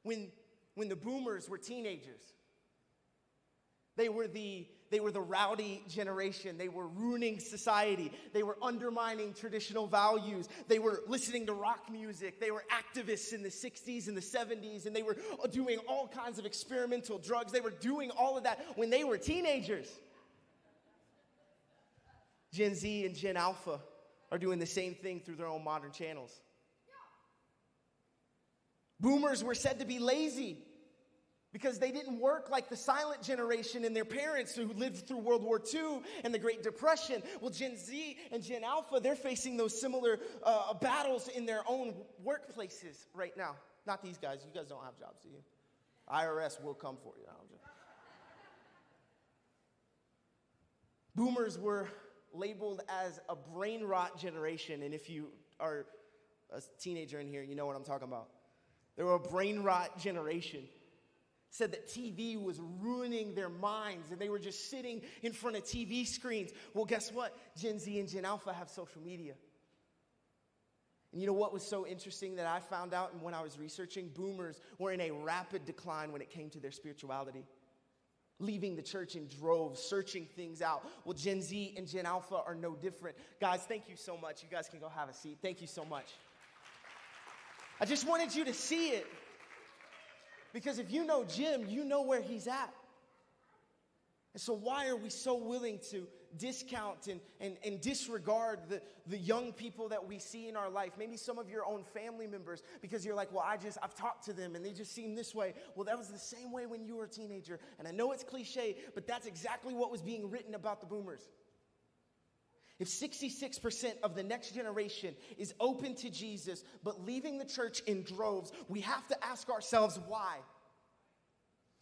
when the boomers were teenagers. They were the rowdy generation. They were ruining society. They were undermining traditional values. They were listening to rock music. They were activists in the 60s and the 70s, and they were doing all kinds of experimental drugs. They were doing all of that when they were teenagers. Gen Z and Gen Alpha are doing the same thing through their own modern channels. Boomers were said to be lazy because they didn't work like the silent generation and their parents who lived through World War II and the Great Depression. Well, Gen Z and Gen Alpha, they're facing those similar battles in their own workplaces right now. Not these guys. You guys don't have jobs, do you? IRS will come for you. Boomers were labeled as a brain rot generation, and if you are a teenager in here, you know what I'm talking about. They were a brain rot generation. Said that TV was ruining their minds and they were just sitting in front of TV screens. Well, guess what? Gen Z and Gen Alpha have social media. And you know what was so interesting that I found out when I was researching? Boomers were in a rapid decline when it came to their spirituality. Leaving the church in droves, searching things out. Well, Gen Z and Gen Alpha are no different. Guys, thank you so much. You guys can go have a seat. Thank you so much. I just wanted you to see it. Because if you know Jim, you know where he's at. And so why are we so willing to discount and disregard the young people that we see in our life? Maybe some of your own family members, because you're like, well, I've talked to them and they just seem this way. Well, that was the same way when you were a teenager. And I know it's cliche, but that's exactly what was being written about the boomers. If 66% of the next generation is open to Jesus, but leaving the church in droves, we have to ask ourselves why.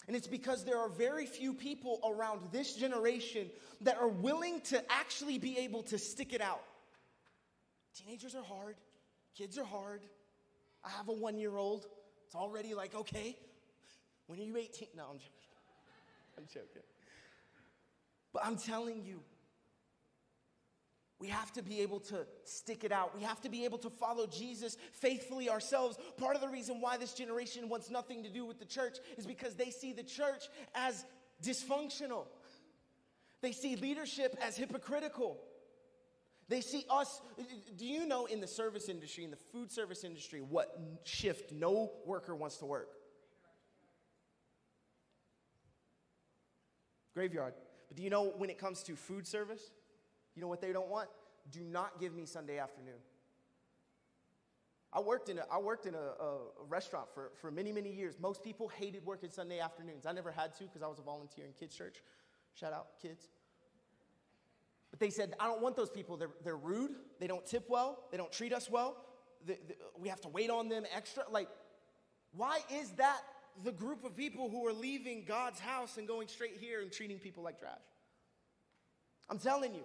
And it's because there are very few people around this generation that are willing to actually be able to stick it out. Teenagers are hard. Kids are hard. I have a 1-year-old. It's already like, okay, when are you 18? No, I'm joking. I'm joking. But I'm telling you, we have to be able to stick it out. We have to be able to follow Jesus faithfully ourselves. Part of the reason why this generation wants nothing to do with the church is because they see the church as dysfunctional. They see leadership as hypocritical. They see us. Do you know in the service industry, in the food service industry, what shift no worker wants to work? Graveyard. But do you know when it comes to food service? You know what they don't want? Do not give me Sunday afternoon. I worked in a restaurant for many, many years. Most people hated working Sunday afternoons. I never had to because I was a volunteer in kids' church. Shout out, kids. But they said, I don't want those people. They're rude. They don't tip well. They don't treat us well. We have to wait on them extra. Like, why is that the group of people who are leaving God's house and going straight here and treating people like trash? I'm telling you.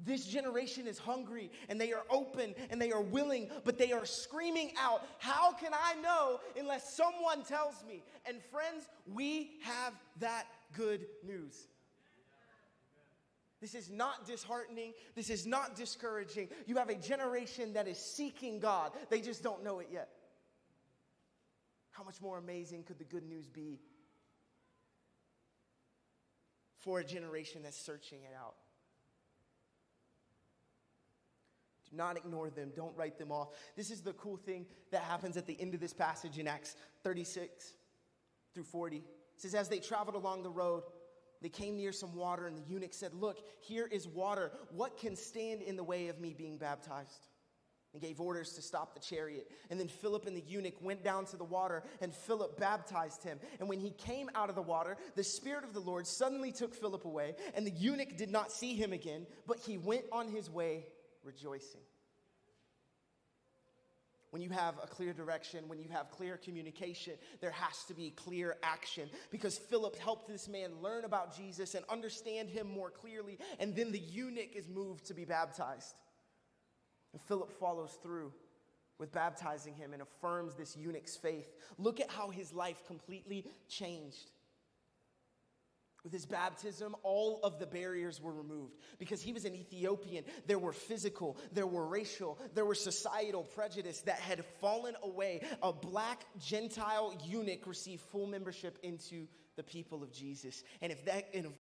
This generation is hungry and they are open and they are willing, but they are screaming out, how can I know unless someone tells me? And friends, we have that good news. This is not disheartening. This is not discouraging. You have a generation that is seeking God. They just don't know it yet. How much more amazing could the good news be for a generation that's searching it out? Do not ignore them. Don't write them off. This is the cool thing that happens at the end of this passage in Acts 36 through 40. It says, as they traveled along the road, they came near some water, and the eunuch said, look, here is water. What can stand in the way of me being baptized? And gave orders to stop the chariot. And then Philip and the eunuch went down to the water, and Philip baptized him. And when he came out of the water, the Spirit of the Lord suddenly took Philip away, and the eunuch did not see him again, but he went on his way rejoicing. When you have a clear direction, when you have clear communication, there has to be clear action. Because Philip helped this man learn about Jesus and understand him more clearly. And then the eunuch is moved to be baptized. And Philip follows through with baptizing him and affirms this eunuch's faith. Look at how his life completely changed. With his baptism, all of the barriers were removed. Because he was an Ethiopian, there were physical, there were racial, there were societal prejudice that had fallen away. A black Gentile eunuch received full membership into the people of Jesus. And if